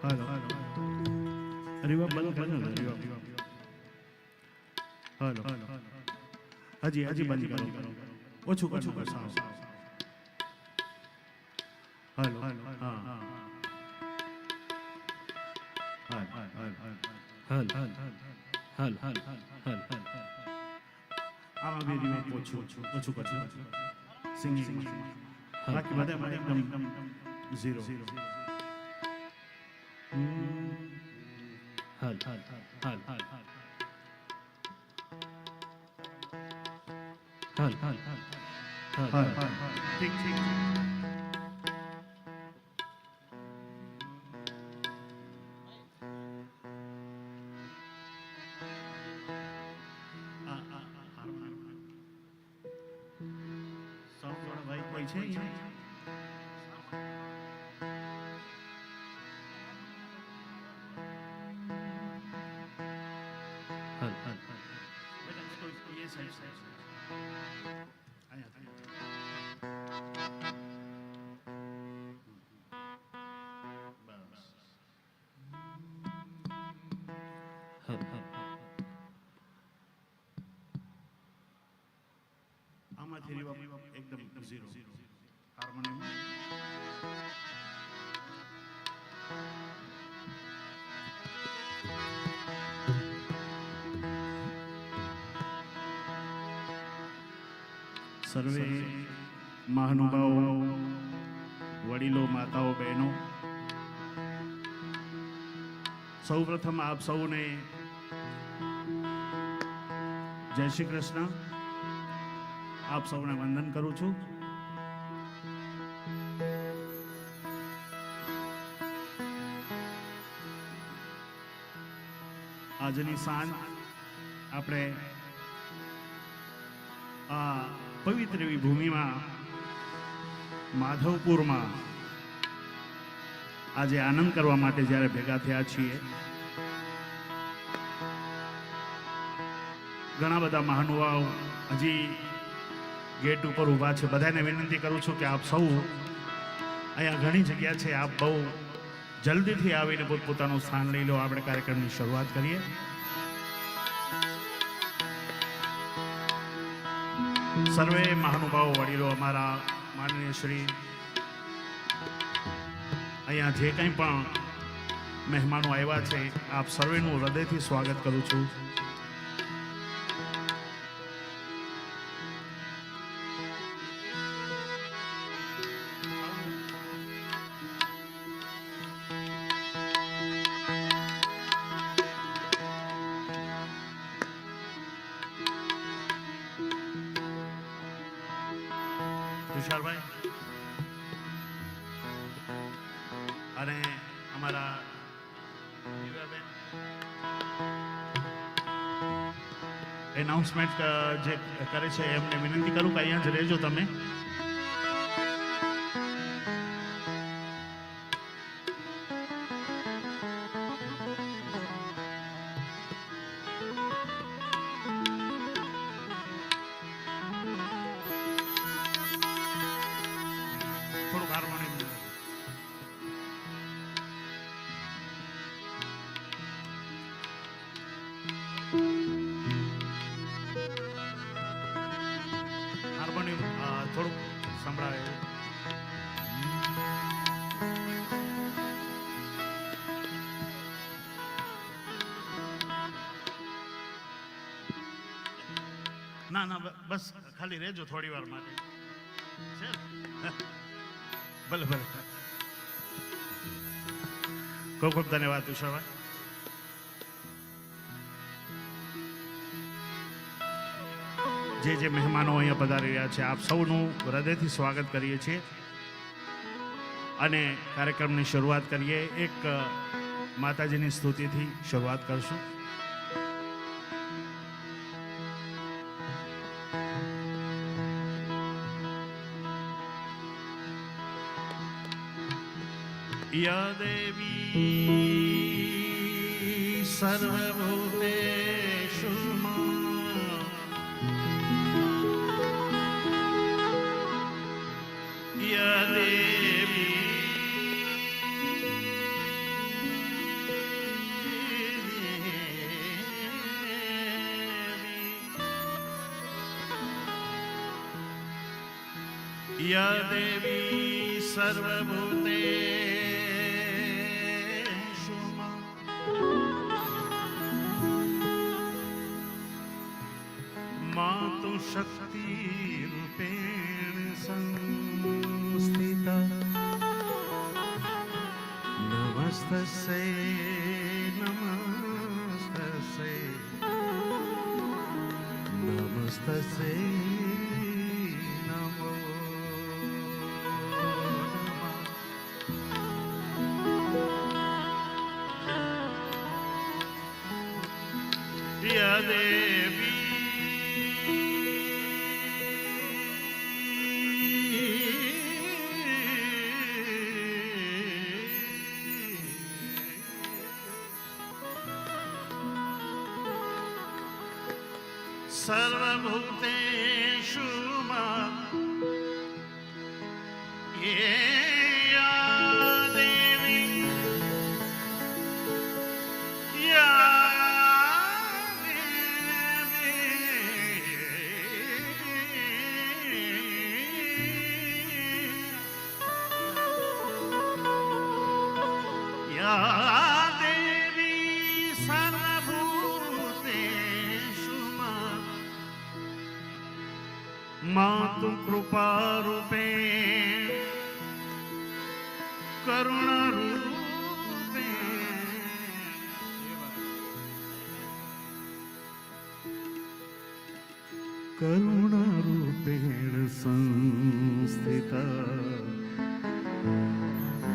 હાલો રિવર્બ બંધ કરો ને રિવર્બ હાલો હજી બંધ કરો ઓછું કરો સાવ હાલો હા હાલ આમાં બી રિવર્બ ઓછું કરો સિંગિંગ બાકી બધા એકદમ ઝીરો હાલ ઠીક ભાઈ કોઈ છે આમાંથી એકદમ ઝીરો હાર્મોનિયમ સર્વે મહાનુભાવો વડીલો માતાઓ બહેનો સૌપ્રથમ આપ સૌને જય શ્રી કૃષ્ણ આપ સૌને વંદન કરું છું આજની સાંજ આપણે આ પવિત્ર એવી ભૂમિમાં માધવપુરમાં આજે આનંદ કરવા માટે જ્યારે ભેગા થયા છીએ ઘણા બધા મહાનુભાવ હજી ગેટ ઉપર ઊભા છે બધાને વિનંતી કરું છું કે આપ સૌ અહીંયા ઘણી જગ્યા છે આપ બહુ જલ્દીથી આવીને પોતપોતાનું સ્થાન લઈ લો આપણે કાર્યક્રમની શરૂઆત કરીએ સર્વે મહાનુભાવો વડીલો અમારા માનનીય શ્રી અહીંયા જે કંઈ પણ મહેમાનો આવ્યા છે આપ સર્વેનું હૃદયથી સ્વાગત કરું છું તુષારભાઈ અને અમારા એનાઉન્સમેન્ટ જે કરે છે એમને વિનંતી કરું કે અહીંયા જ રહેજો તમે થોડુંક સંભળાવે ના બસ ખાલી રહેજો થોડી વાર માટે ભલે ભલે ખૂબ ખૂબ ધન્યવાદ તુષારભાઈ જે મહેમાનો અહીંયા પધારી રહ્યા છે આપ સૌનું હૃદયથી સ્વાગત કરીએ છીએ અને કાર્યક્રમની શરૂઆત કરીએ એક માતાજીની સ્તુતિથી શરૂઆત કરશું યા દેવી સર્વભૂતેષુ યા દેવી या देवी सर्वभूतेषु मातु शक्ति रूपेण संस्थिता नमस्तस्यै नमस्तस्यै नमस्तस्यै नमो नमः या देवी सर्वभूतेषु या देवी या देवी या देवी सर्वभूतेषु मातु कृपा रूपेण करुणा रूपेण करुणा रूपेण संस्थिता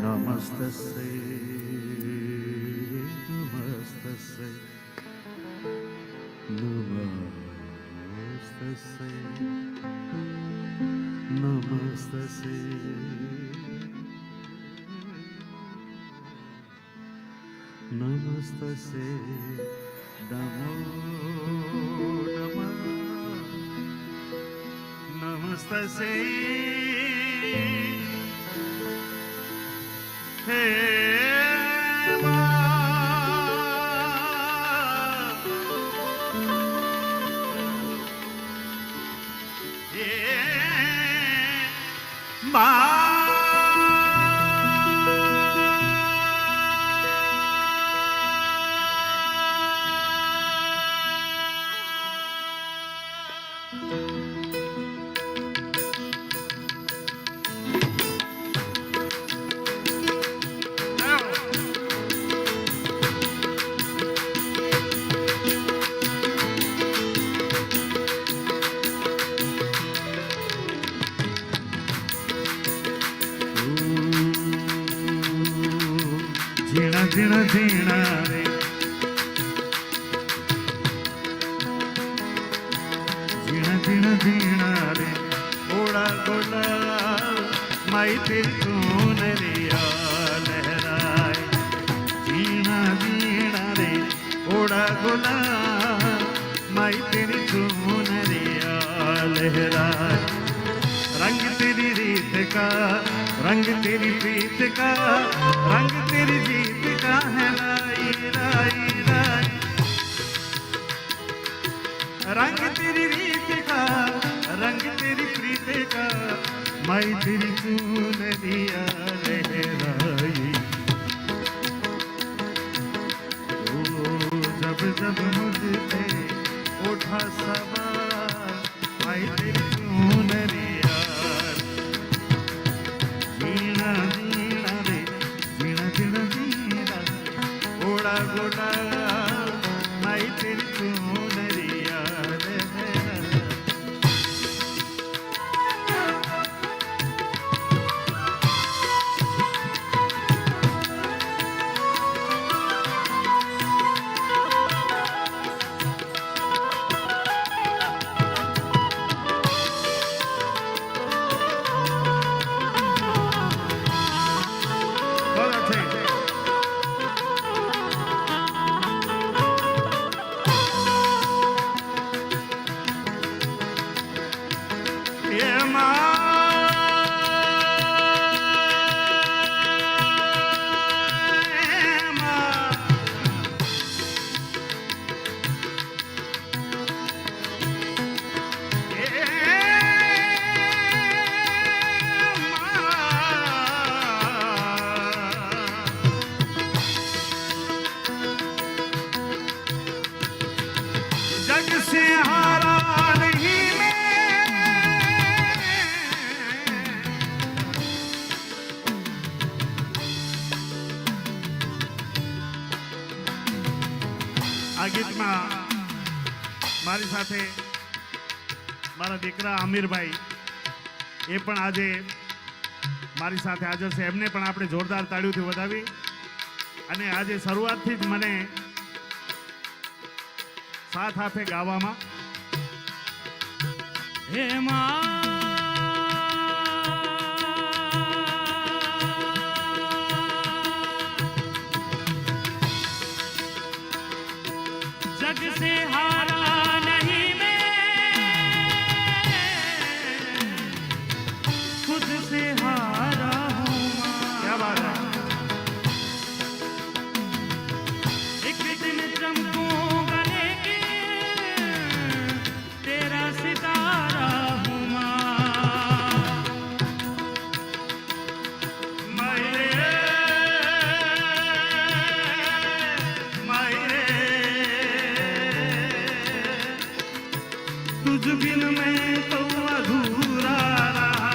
नमस्तस्यै नमस्तस्यै नमस्तस्यै नमस्तस्यै नमस्तस्यै नमो नमः नमस्तस्यै हे झीणा झीणा झीणा रे झीणा झीणा झीणा रे ओड़ा गोला माई तेरी चुनरिया लहराए झीणा झीणा रे ओड़ा गोला माई तेरी चुनरिया लहराए रंग तेरी रीत का रंग तेरी प्रीत का रंग तेरी जीत का है लाई लाई लाई रंग तेरी रीत का रंग तेरी प्रीत का माई तेरी चुनरिया लहराई ओ जब जब मुझ पे उठा सवार माई तेरी चुनरिया झीणा झीणा रे झीणा झीणा झीणा ओड़ा गोड़ा माई तेरी चुनरिया लहराए ગીતમાં મારી સાથે મારા દીકરા આમિરભાઈ એ પણ આજે મારી સાથે હાજર છે. એમને પણ આપણે જોરદાર તાળીઓથી વધાવી. અને આજે શરૂઆતથી જ મને સાથ આપે ગાવામાં. હે માં जग से हारा नहीं मैं खुद से हारा हूँ क्या बात है. एक दिन चमकूंगा लेके तेरा सितारा हूँ तुझ बिन मैं तो अधूरा रहा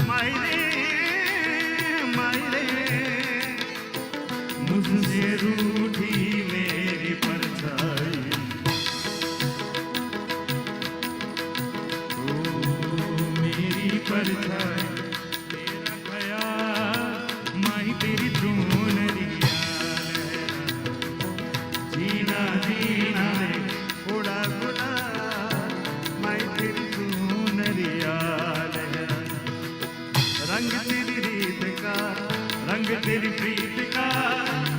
मायरे मुझसे रूठी मेरी परछाई ओ मेरी परछाई तेरा ख्याल माही तेरी चुनरिया जीना जीना रे उड़ा उड़ा रंग तेरी रीत का रंग तेरी प्रीत का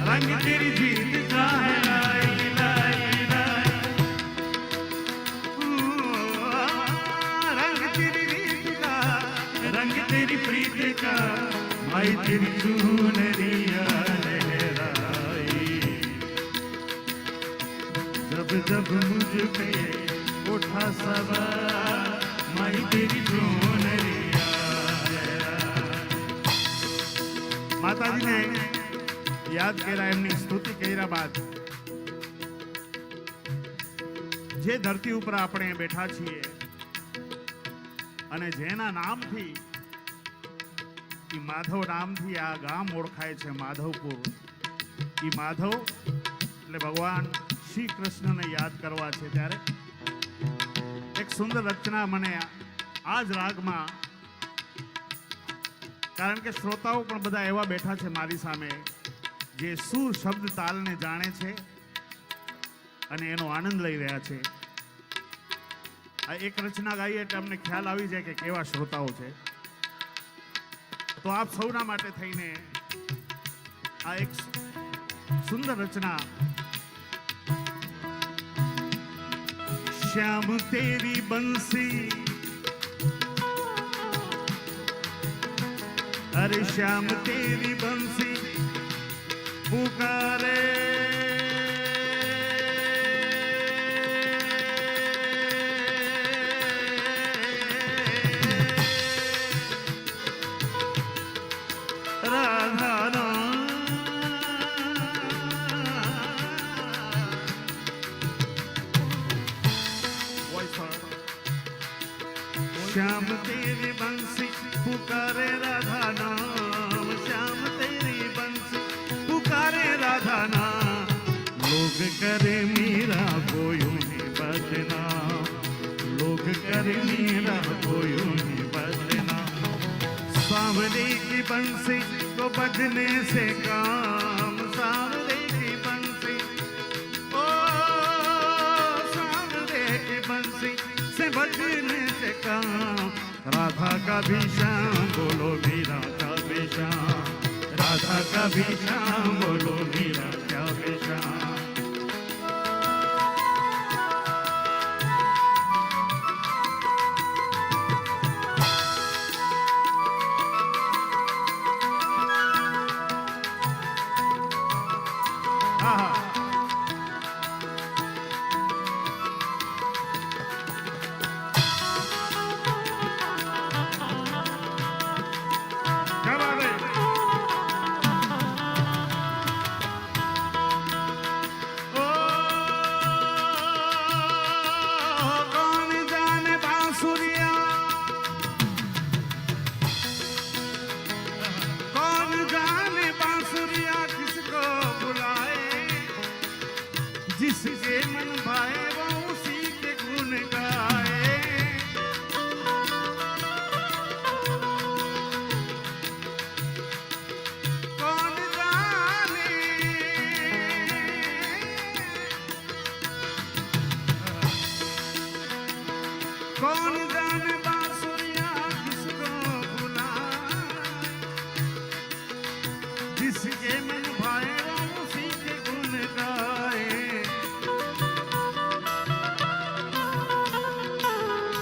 रंग तेरी जीत का है लाई लाई लाई. रंग तेरी रीत का रंग तेरी प्रीत का भाई तेरी चुनरिया लहराई. जब जब मुझ पे उठा सवार माई तेरी चुनरिया. માતાજીને યાદ કર્યા, એમની સ્તુતિ કર્યા બાદ જે ધરતી ઉપર આપણે બેઠા છીએ અને જેના નામથી ઈ માધવ નામથી આ ગામ ઓળખાય છે માધવપુર, ઈ માધવ એટલે ભગવાન શ્રી કૃષ્ણને યાદ કરવા છે. ત્યારે એક સુંદર રચના મને આ જ રાગમાં, કારણ કે શ્રોતાઓ પણ બધા એવા બેઠા છે મારી સામે જે સુર શબ્દ તાલને જાણે છે અને એનો આનંદ લઈ રહ્યા છે. આ એક રચના ગાઈએ એટલે અમને ખ્યાલ આવી જાય કે કેવા શ્રોતાઓ છે. તો આપ સૌના માટે થઈને આ એક સુંદર રચના. શ્યામ તેરી બંસી अरे श्याम तेरी बंसी पुकारे राधा श्याम तेरी बंसी पुकारे राधा नाम. श्याम तेरी बंसी पुकारे राधा नाम. लोग करे मीरा कोई बदनाम, लोग करे मीरा कोई बदनाम. सांवरे की बंसी को बजने से काम, सांवरे की बंसी ओ सांवरे की बंसी से बजने से काम. राधा का भी श्याम बोलो मीरा का भी श्याम, राधा का भी श्याम बोलो मीरा का भी श्याम. जिसके मन भाए राम उसी के गुण गाए।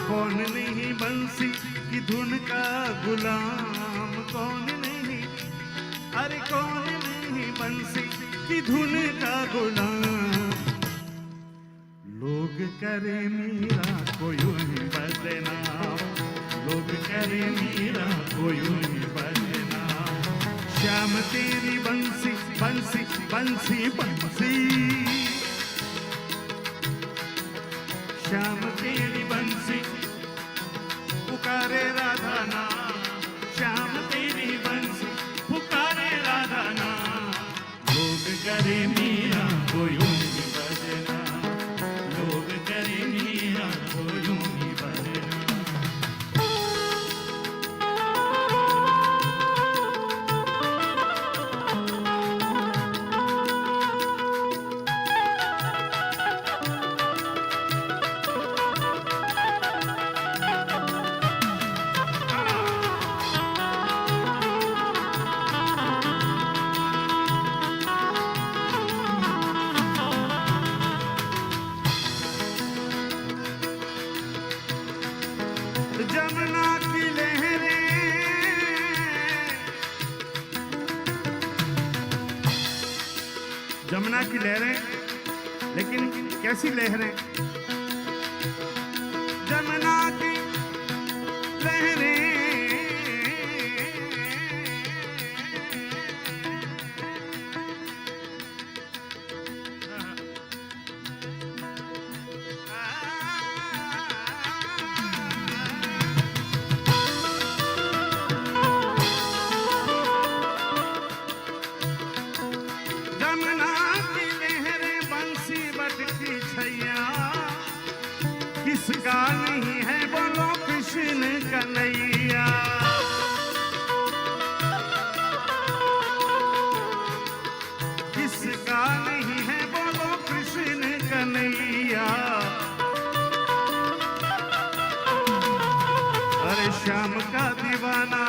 कौन नहीं बंसी की धुन का गुलाम, कौन नहीं, अरे कौन नहीं बंसी की धुन का गुलाम। लोग करे मीरा को यूं ही बदनाम, लोग करे मीरा को यूं ही बदनाम। श्याम तेरी बंसी बंसी बंसी बंसी, श्याम तेरी बंसी पुकारे राधा नाम, श्याम तेरी बंसी पुकारे राधा नाम। लोग करे मीरा को यूं ही बदनाम, लोग करे मीरा को यूं ही बदनाम। जमुना की लहरें, जमुना की लहरें, लेकिन कैसी लहरें? जमुना की लहरें जमुना की लहरें बंसी बटकी छैया, किसका नहीं है बोलो कृष्ण कन्हैया। किसका नहीं है बोलो कृष्ण कन्हैया। अरे श्याम का दीवाना,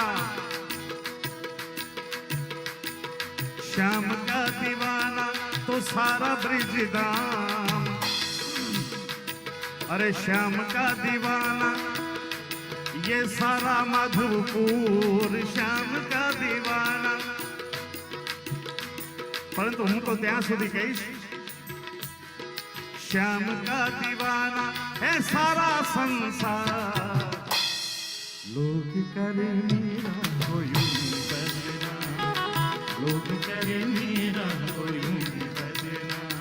श्याम का दीवाना तो सारा ब्रिजदाम। अरे श्याम का दीवाना ये सारा मधुपुर, श्याम का दीवाना। પરંતુ હું તો ત્યાં સુધી કહીશ, श्याम का दीवाना है सारा संसार। लोग करे मीरा को यूं ही बदनाम, लोग करे मीरा को यूं ही बदनाम।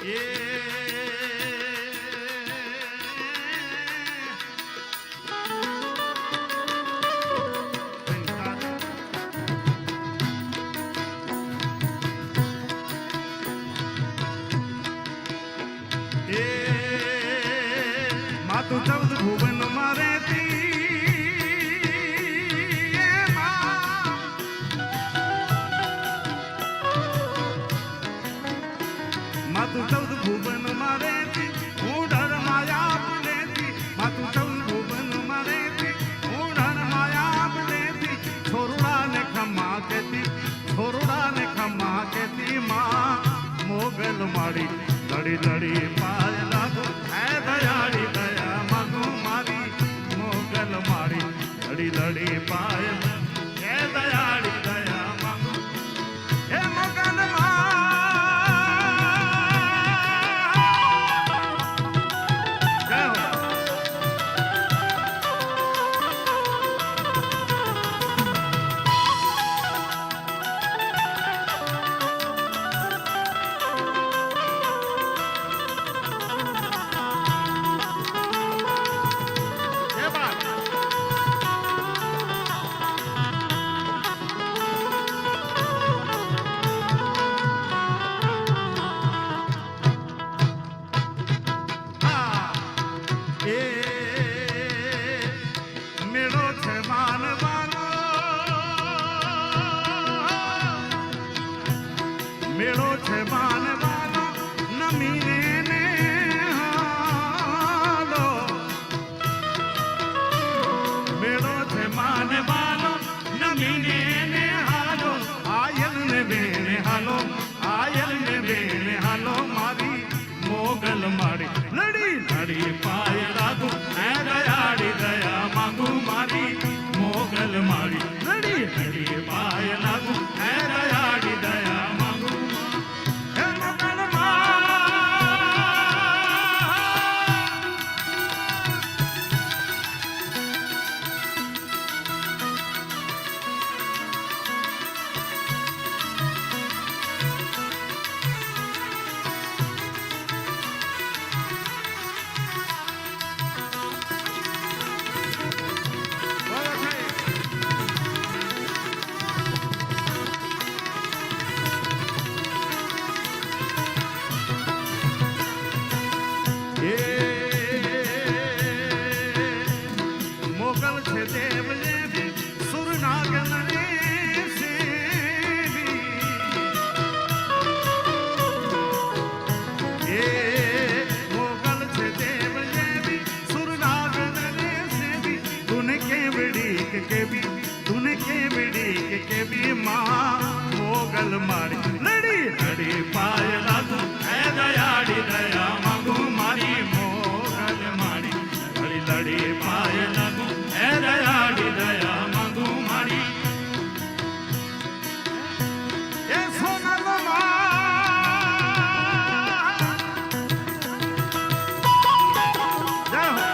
ये मातु चौद भुवन मारे ती, मातु चौद भुवन मारे थी, ऊढ़ माया बुले थी। मातु चौद भुवन मारे थी, ऊढ़ माया बुले थी। छोरुड़ा ने खम्मा कहती, छोरुड़ा ने खम्मा कहती। माँ मोगल माड़ी लड़ी लड़ी पाय लागो, है दयाड़ी दया मागो मारी। मोगल माड़ी लड़ी लड़ी पाय, है दयाड़ी दया मागो। हे मोगल લડીને ને હાલો આયલ ને બેને હાલો આયલ ને બેને હાલો મારી મોગલ મારી લડી લડી પાય લાગુ હે દયાળી દયા માંગુ મારી મોગલ મારી લડી લડી પાય લાગુ હે દયાળી દયા માંગુ હે મોગલ મોગલ છે દેવ જેવી સુરનાગન રે સેવી મોગલ છે દેવ જેવી સુરનાગન રે સેવી તુને કેવડી કે કેવી તુને કેવડી કે કેવી માં મોગલ મારી લડી લડી પાય લાગુ હે દયાળી દયા માંગુ મારી મોગલ મારી લડી લડી પાય લાગુ હે દયાળી દયા માંગુ મારી એ સોનલ જય હો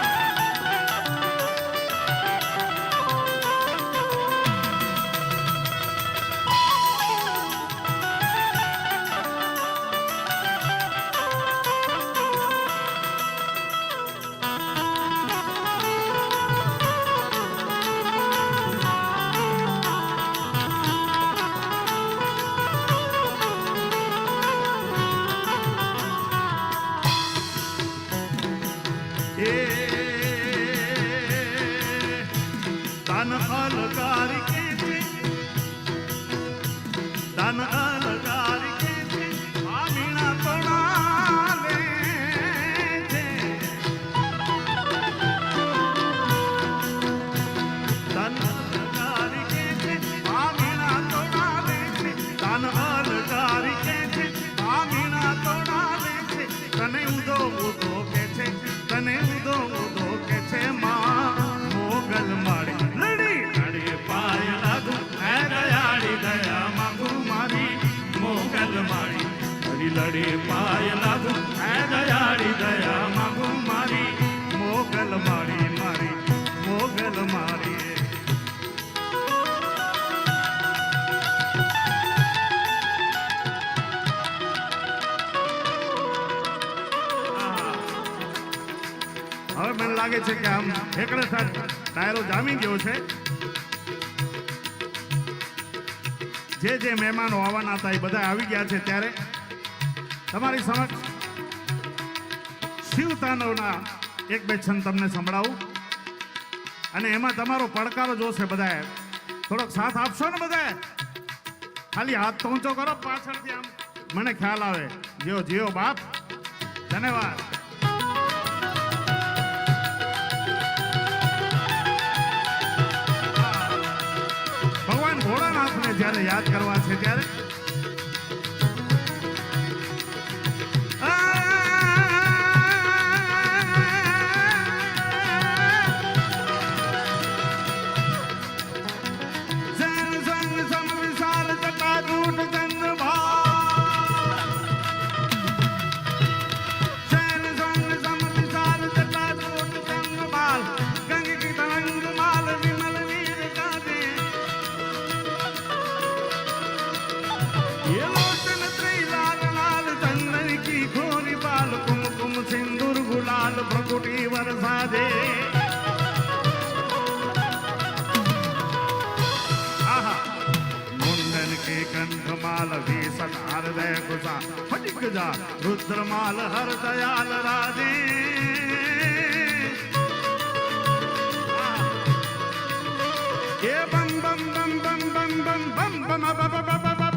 તન અલગારી કે છે તન અલગારી કે છે આ વીણા તોડાવે છે તન અલગારી કે છે આ વીણા તોડાવે છે તન અલગારી કે છે આ વીણા તોડાવે છે તને ઉદો ઉદો કે છે તને ઉદો ઉદો કે છે માં મોગલ મારી લડી લડી પાય લાગુ હે દયાળી દયા માંગુ મારી મોગલ મારી લડી લડી પાય લાગુ હે દયાળી દયા માંગુ મારી મોગલ મારી મારી મોગલ મારી હવે મને લાગે છે કે આમ ઠેકડે સાથ ડાયરો જામી ગયો છે જે મહેમાનો આવવાના હતા એ બધા આવી ગયા છે ત્યારે તમારી સમક્ષ શિવ તાંડવના એક બે છંદ તમને સંભળાવું અને એમાં તમારો પડકારો જોશે બધાએ થોડોક સાથ આપશો ને બધાએ ખાલી હાથ તો ઊંચો કરો પાછળથી આમ મને ખ્યાલ આવે જીઓ જીઓ બાપ ધન્યવાદ ભોળાનાથને જ્યારે યાદ કરવા છે ત્યારે प्रकुटी वर्षा दे मुंडन के कंठ माल भीषण हृदय गुजा फटिक जा रुद्र माल हर दयाल राधे ये बम बम बम बम बम बम बम बम बम बम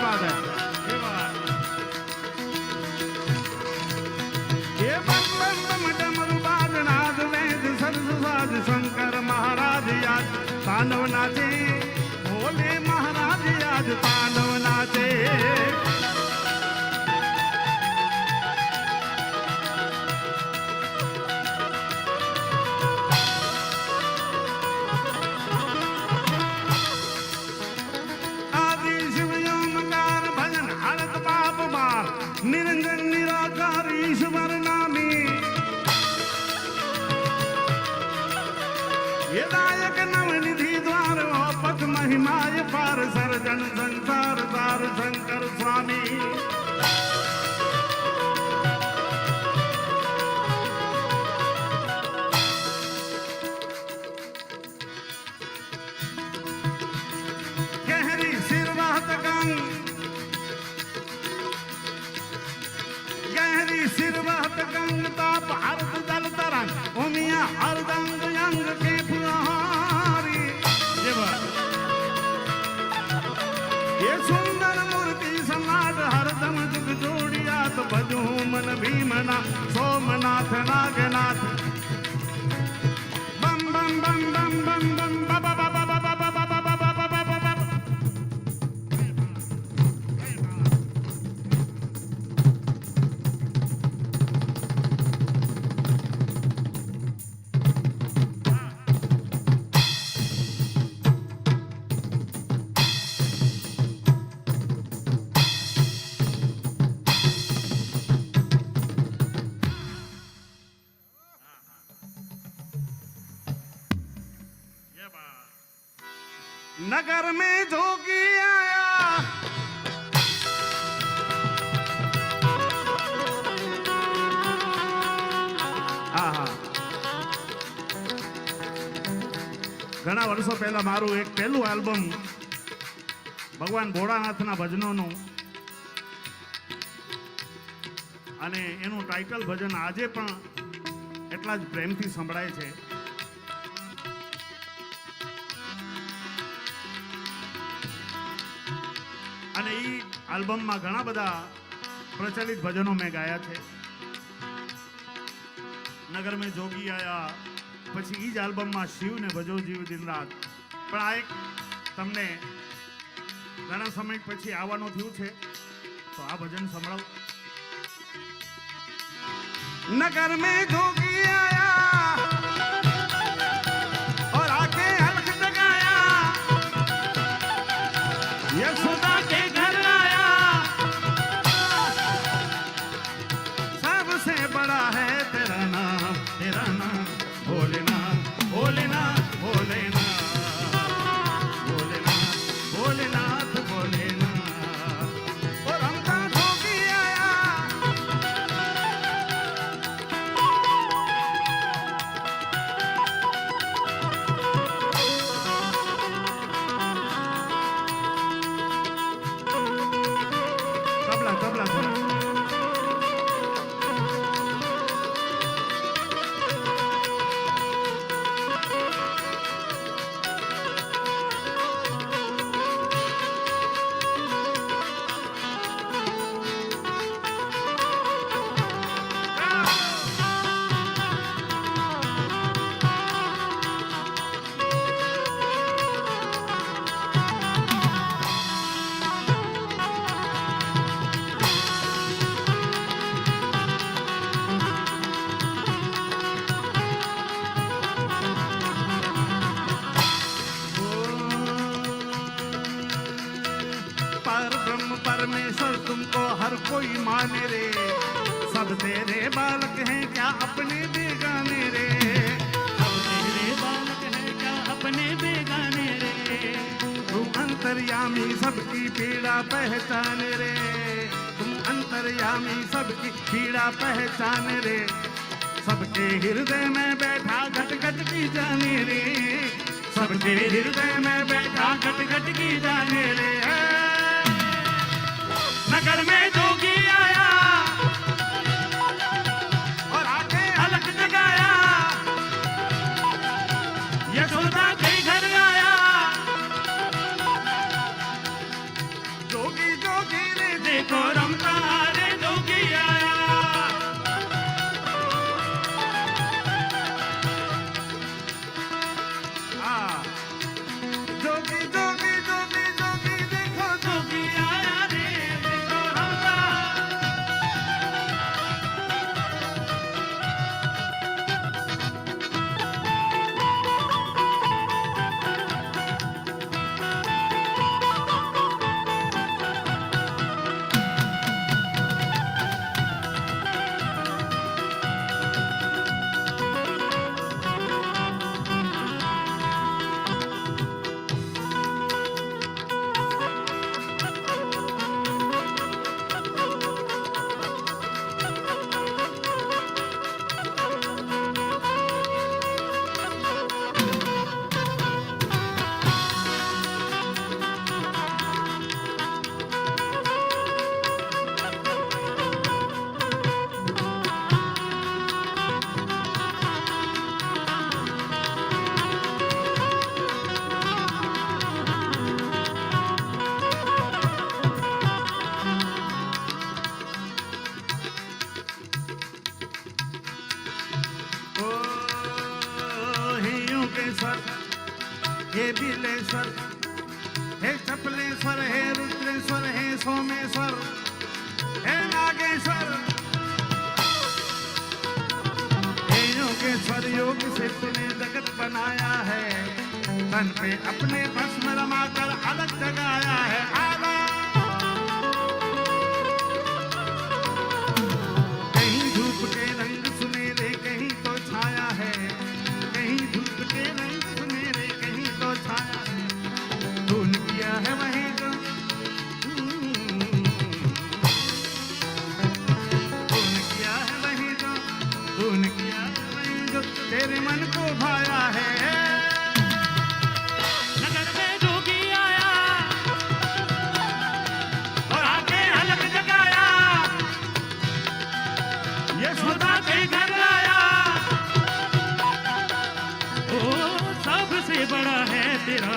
बात है, ये बात ये बम बम बम डमरू बाज नाद वेद सरस साज शंकर महाराज आज तांडव नाचे, भोले महाराज आज तांडव नाचे। आदि शिव ओमकार भजन हरत पाप मार, निरंजन निराकार ईश्वर नामी। ये दायक नवनिधि द्वार पथ महिमाय पार, सर्जन संसार सार शंकर स्वामी। गहरी सिरवात गंग, गहरी सिरवात गंग ताप हरत दल तरंग, ओमिया हरदंग अंग के फुहारी। ये बात ये सुंदर मूर्ति सम्राट हरदम जुग जोड़िया, तो भजो मन भीमना सोमनाथ नागनाथ। बम बम बम बम बम बम बाबा बाबा बाबा बाबा बाबा बाबा बाबा। ये बात नगर में जोगी आया, આહા. ઘણા વર્ષો પહેલા મારું એક પહેલું આલ્બમ ભગવાન ભોળાનાથના ભજનોનું, અને એનું ટાઇટલ ભજન આજે પણ એટલા જ પ્રેમથી સંભળાય છે. અને એ આલ્બમમાં ઘણા બધા પ્રચલિત ભજનો મેં ગાયા છે. નગર મેં જોગી આયા, પછી એ જ આલ્બમમાં શિવને ભજો જીવ દિન રાત. પણ આ એક તમને ઘણા સમય પછી આવવાનું થયું છે, તો આ ભજન સંભળાવ. નગર મેં જોગી આયા और आके हल्क जगाया, यशोदा के घर आया, सबसे बड़ा है तेरा नाम भोलेनाथ भोलेनाथ भोलेनाथ भोलेनाथ भोलेनाथ भोलेनाथ। और हमका जोगी आया, तबला तबला थोड़ा। परमेश्वर तुमको हर कोई माने रे, सब तेरे बालक हैं क्या अपने बेगाने रे, सब तेरे बालक है क्या अपने बेगाने रे। तुम अंतर्यामी सबकी पीड़ा पहचाने रे, तुम अंतर्यामी सबकी पीड़ा पहचाने रे, सबके हृदय में बैठा घट घट की जाने रे, सबके हृदय में बैठा घट घट की जाने रे। नगर में जोगी आया और आके हलक जगाया, यशोदा के घर आया, जोगी जोगी देखो रमता रे जोगी आया। जोगी जोगी जोगी जोगी देखो जोगी आया रे देखो रमता। योगेश्वर हे बिलेश्वर हे चपलेश्वर हे रुद्रेश्वर हे सोमेश्वर हे नागेश्वर हे योगेश्वर योग से तूने जगत बनाया है तन पे अपने भस्म रमाकर अलग जगाया है आला कहीं धूप के रंग सुनहरे कहीं तो छाया है कहीं धूप के रंग सुनहरे कहीं तो छाया है तूने किया है वही जो तूने किया है वही जो तूने किया है वही जो तेरे मन को भाया है। नगर में जोगी आया और आके अलग जगाया। यशोदा के घर आया। ओ सबसे बड़ा है तेरा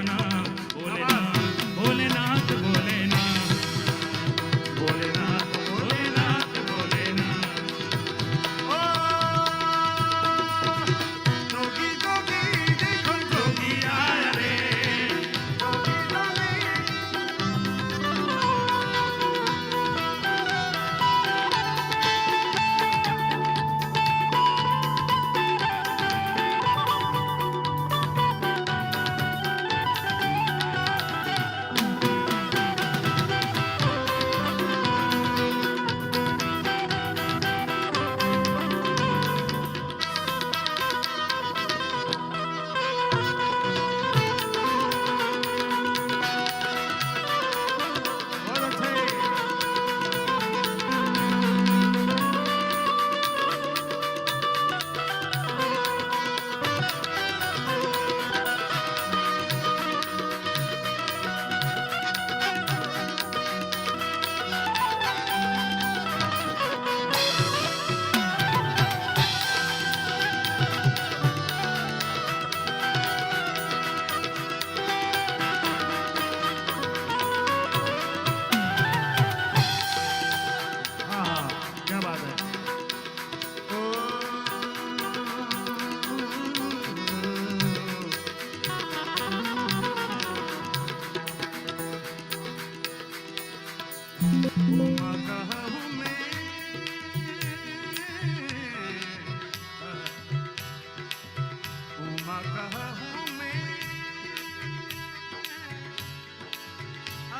नाम भोलेनाथ भोलेनाथ भोलेनाथ भोलेनाथ भोलेनाथ भोलेनाथ। ओ जोगी जोगी देखो जोगी आया रे जोगी जोगी बहुत अच्छे हाँ क्या बात है। उमा कहा हूँ मैं उमा कहा हूँ मैं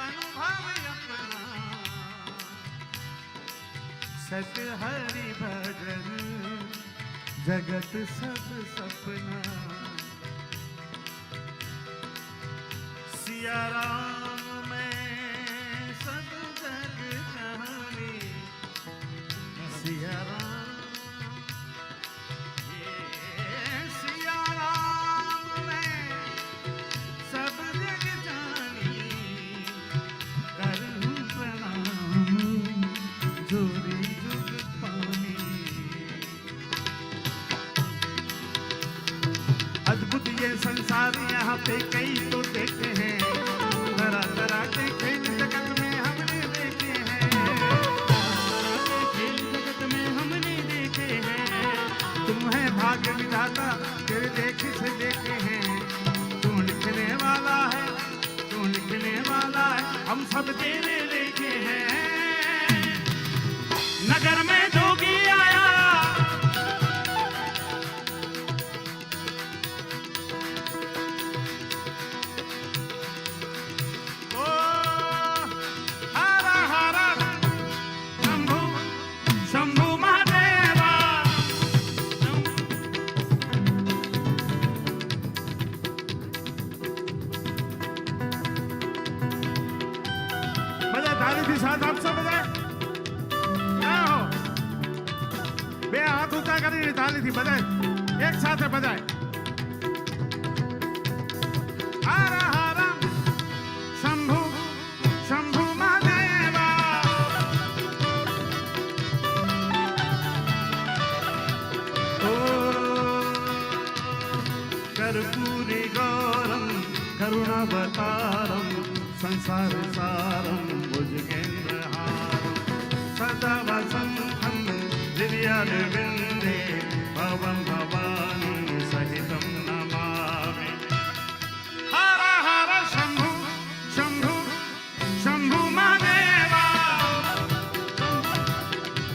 अनुभव अपना सत हरि भजन जगत सब सपना सिया राम में सब जग कहानी सिया राम सिया राम में सब जग जानी करूं प्रणाम जोरी जुग पानी। अद्भुत ये संसार यहाँ पे कई तो देखते हैं तरह तरह के खेल जगत में हमने हम सब तेरे लेके हैं। नगर में जोगी आया, ओ हरा हरा शंभु शंभु महादेवा। બધા તાળીથી સાથ આપશો બધા? ક્યાં હો? બે હાથ ઊંચા કરીને તાળીથી બધાય એક સાથે બધાય. હર હર શંભુ શંભુ મહાદેવા. ઓ કર્પૂરી ગૌરમ કરુણાવતારમ સંસાર સારમ ભુજગેન્દ્રહારમ સદા વસંતમ દિવ્યારવિંદે ભવમ ભવાની સહિતમ નમામિ. હર હર શંભુ શંભુ શંભુ મહાદેવા.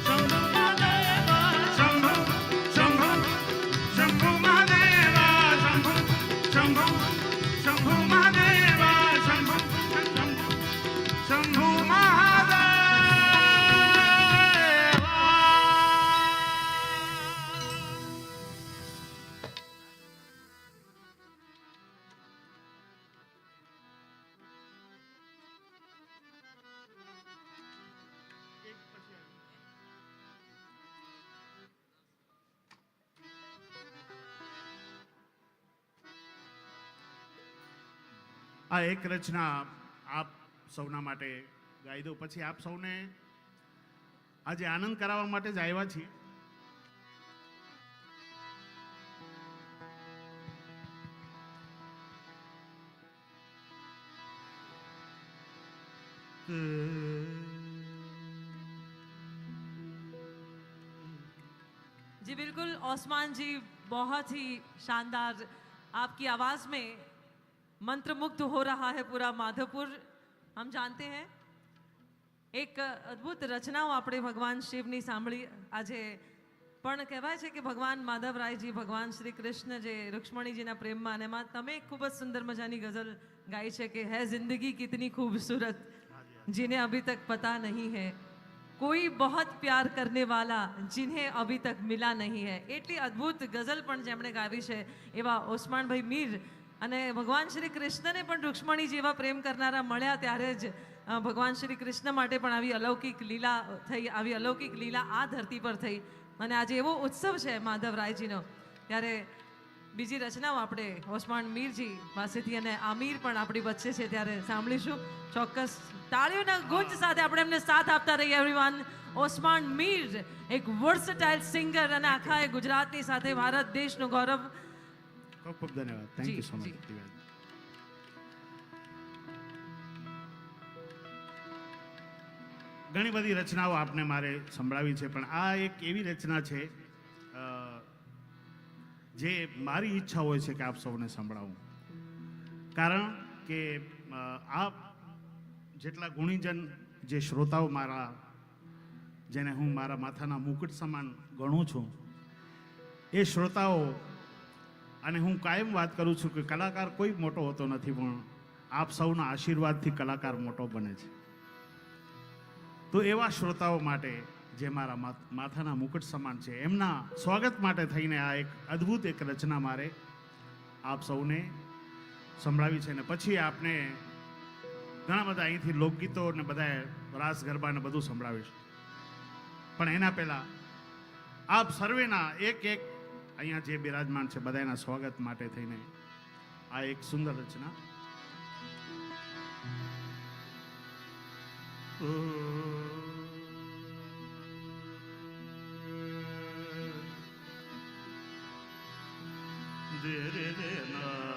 શંભુ મહાદેવા, શંભુ શંભુ શંભુ મહાદેવા. શંભુ શંભુ શંભુ મહાદેવા. શંભુ શંભુ શંભુ મહાદેવા. આ એક રચના આપ સૌના માટે ગાઈ દઉં, પછી આપ સૌને આજે આનંદ કરાવવા માટે જ આવ્યા છીએ. जी बिल्कुल ओस्मान जी, बहुत ही शानदार. आपकी आवाज में मंत्रमुग्ध हो रहा है पूरा माधवपुर. हम जानते हैं એક અદ્ભુત રચનાઓ આપણે ભગવાન શિવની સાંભળી આજે. પણ કહેવાય છે કે ભગવાન માધવરાયજી, ભગવાન શ્રી કૃષ્ણ જે રૂક્ષ્મણીજીના પ્રેમમાં, અને એમાં તમે ખૂબ જ સુંદર મજાની ગઝલ ગાઈ છે કે હે જિંદગી કિતની ખૂબસૂરત जिन्हें अभी तक पता नहीं है, कोई बहुत प्यार करने वाला जिन्हें अभी तक मिला नहीं है. એટલી અદ્ભુત ગઝલ પણ જેમણે ગાવી છે એવા ઓસ્માનભાઈ મીર. અને ભગવાન શ્રી કૃષ્ણને પણ રૂક્ષ્મણી જેવા પ્રેમ કરનારા મળ્યા ત્યારે જ ભગવાન શ્રી કૃષ્ણ માટે પણ આવી અલૌકિક લીલા થઈ, આવી અલૌકિક લીલા આ ધરતી પર થઈ. અને આજે એવો ઉત્સવ છે માધવરાયજીનો, ત્યારે બીજી રચનાઓ આપણે ઓસ્માન મીરજી પાસેથી, અને આમીર પણ આપણી વચ્ચે છે ત્યારે સાંભળીશું. ચોક્કસ તાળીઓના ગુંજ સાથે આપણે એમને સાથ આપતા રહીએ. એવરીવન, ઓસ્માન મીર એક વર્સટાઇલ સિંગર અને આખા એ ગુજરાતની સાથે ભારત દેશનું ગૌરવ. ખૂબ ખૂબ ધન્યવાદ. Thank you so much. ઘણી બધી રચનાઓ આપને મારે સંભળાવી છે, પણ આ એક એવી રચના છે જે મારી ઈચ્છા હોય છે કે આપ સૌને સંભળાવું. કારણ કે આપ જેટલા ગુણીજન, જે શ્રોતાઓ મારા, જેને હું મારા માથાના મુકુટ સમાન ગણું છું, એ શ્રોતાઓ, અને હું કાયમ વાત કરું છું કે કલાકાર કોઈ મોટો હોતો નથી, પણ આપ સૌના આશીર્વાદથી કલાકાર મોટો બને છે. તો એવા શ્રોતાઓ માટે જે મારા માથાના મુકુટ સમાન છે, એમના સ્વાગત માટે થઈને આ એક અદ્ભુત એક રચના મારે આપ સૌને સંભળાવી છે. ને પછી આપને ઘણા બધા અહીંથી લોકગીતો ને બધા રાસ ગરબા ને બધું સંભળાવીશ. પણ એના પહેલા આપ સર્વેના એક એક અહીંયા જે બિરાજમાન છે બધાના સ્વાગત માટે થઈને આ એક સુંદર રચના. દે રે રે ના